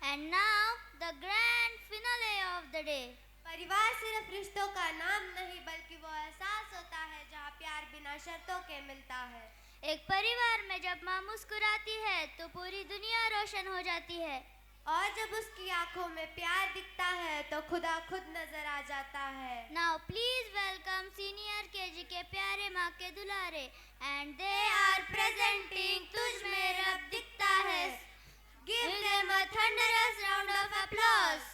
And now the grand finale of the day. परिवार सिर्फ रिश्तों का नाम नहीं बल्कि वो एहसास होता है जहाँ प्यार बिना शर्तों के मिलता है। एक परिवार में जब माँ मुस्कुराती है तो पूरी दुनिया रोशन हो जाती है, और जब उसकी आंखों में प्यार दिखता है तो खुदा खुद नजर आ जाता है। Now please welcome senior KG के प्यारे माँ के दुलारे, and they are presenting तुझ में रब दिखता है। Give them a thunderous round of applause.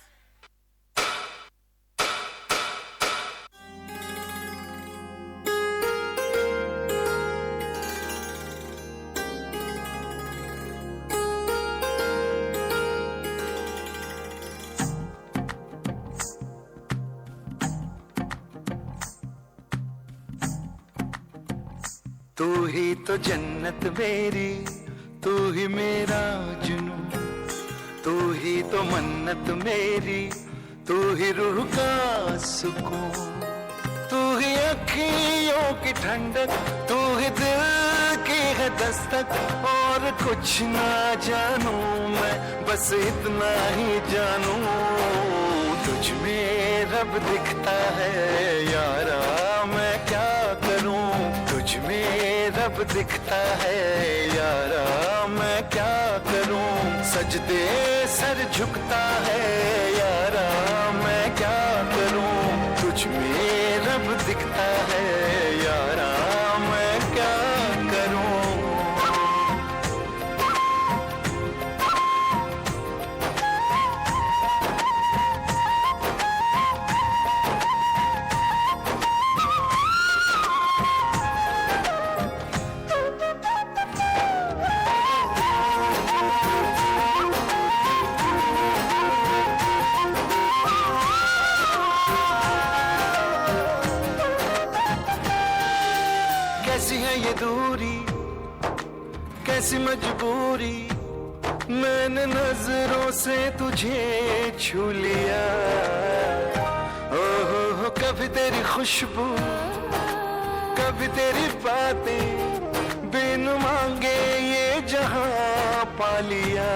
तू ही तो जन्नत मेरी, तू ही मेरा जुनू, तू ही तो मन्नत मेरी, तू ही रूह का सुकून, तू ही अखियों की ठंडक, तू ही दिल की है दस्तक। और कुछ ना जानू मैं, बस इतना ही जानू, तुझ में रब दिखता है यारा, मैं क्या करूं। तुझ में रब दिखता है यारा, मैं क्या करूं। सजदे सर झुकता है यारा, मैं क्या करूं। तुझ में रब दिखता है यारा, मैं क्या करूं। कैसी है ये दूरी, कैसी मजबूरी, मैंने नजरों से तुझे छू लिया। ओहो कभी तेरी खुशबू, कभी तेरी बातें, बिन मांगे ये जहां पा लिया।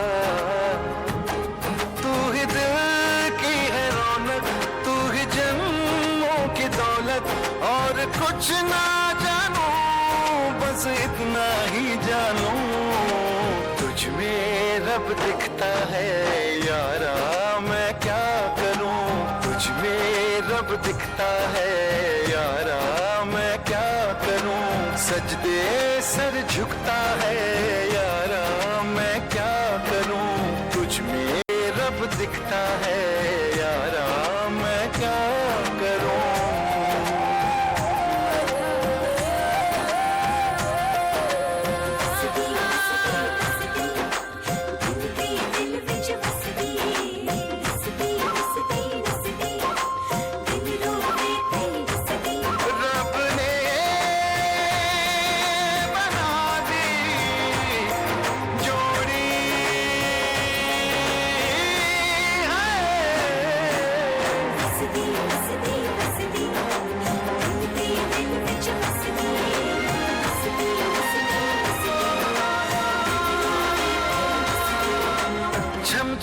तू ही दिल की है रौनक, तू ही जन्मों की दौलत, और कुछ ना जानू, बस इतना ही जानू, तुझ में रब दिखता है यारा, मैं क्या करूं। तुझ में रब दिखता है यारा, मैं क्या करूं। सजदे सर झुकता है यारा, मैं क्या करूं। तुझ में रब दिखता है यारा, मैं क्या करूं।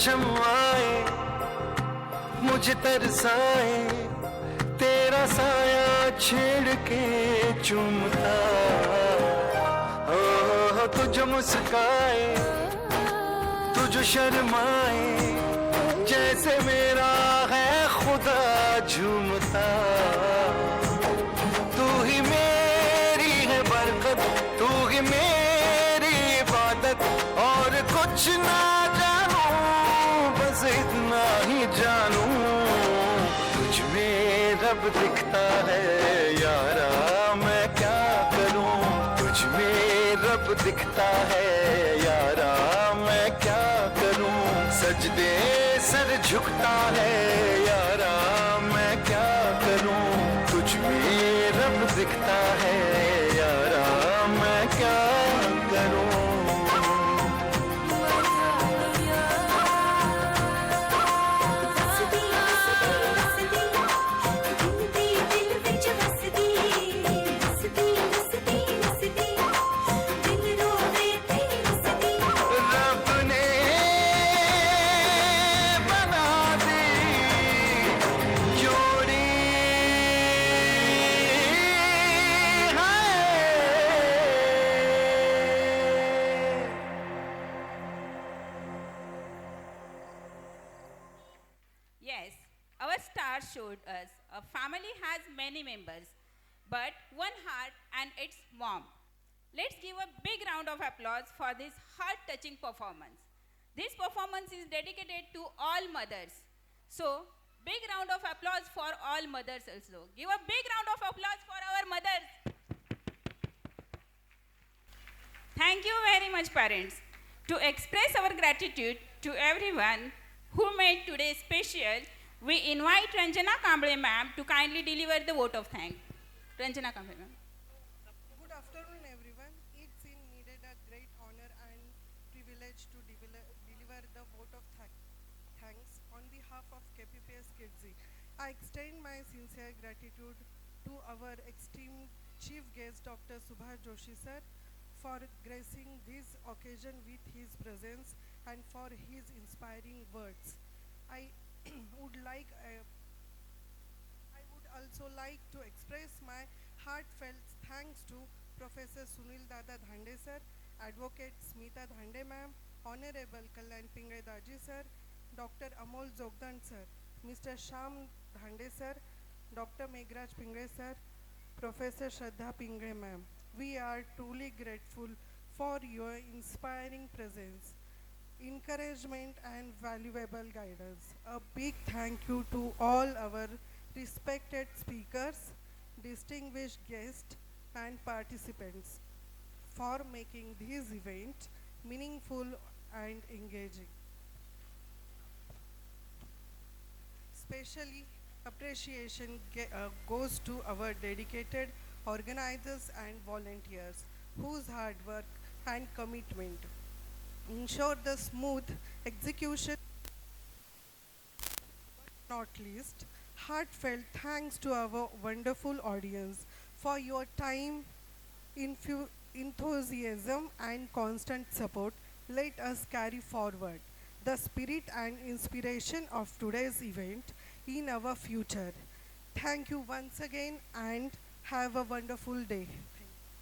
छम आए मुझे तरसाए, तेरा साया छेड़ के चूमता। ओ तुझ मुस्काए, तुझ शर्माए, जैसे मेरा है खुदा झूमता। तू ही मेरी है बरकत, तू ही मेरी इबादत, और कुछ ना इतना ही जानू, तुझ में रब दिखता है यारा, मैं क्या करूं। तुझ में रब दिखता है यारा, मैं क्या करूं। सजदे सर झुकता है यारा, मैं क्या करूं। तुझ में रब दिखता है यारा, मैं क्या करूं। stars showed us a family has many members, but one heart and it's warm. Let's give a big round of applause for this heart-touching performance. This performance is dedicated to all mothers. So, big round of applause for all mothers also. Give a big round of applause for our mothers. Thank you very much, parents. To express our gratitude to everyone who made today special, we invite Ranjana Kamble ma'am to kindly deliver the vote of thanks. Ranjana Kamble ma'am. Good afternoon, everyone. It's needed a great honor and privilege to deliver the vote of thanks on behalf of KPPS Kidsy. I extend my sincere gratitude to our esteemed chief guest, Dr. Subhash Joshi sir, for gracing this occasion with his presence and for his inspiring words. I would like. I would also like to express my heartfelt thanks to Professor Sunil Dada Dhande sir, Advocate Smita Dhande ma'am, Honorable Kalyan Pingle Daji sir, Dr. Amol Jogdan sir, Mr. Sham Dhande sir, Dr. Meghraj Pingle sir, Professor Shraddha Pingle ma'am. We are truly grateful for your inspiring presence, encouragement and valuable guidance. A big thank you to all our respected speakers, distinguished guests and participants for making this event meaningful and engaging. Specially appreciation goes to our dedicated organizers and volunteers whose hard work and commitment ensure the smooth execution. Not least, heartfelt thanks to our wonderful audience for your time, enthusiasm and constant support. Let us carry forward the spirit and inspiration of today's event in our future. Thank you once again and have a wonderful day.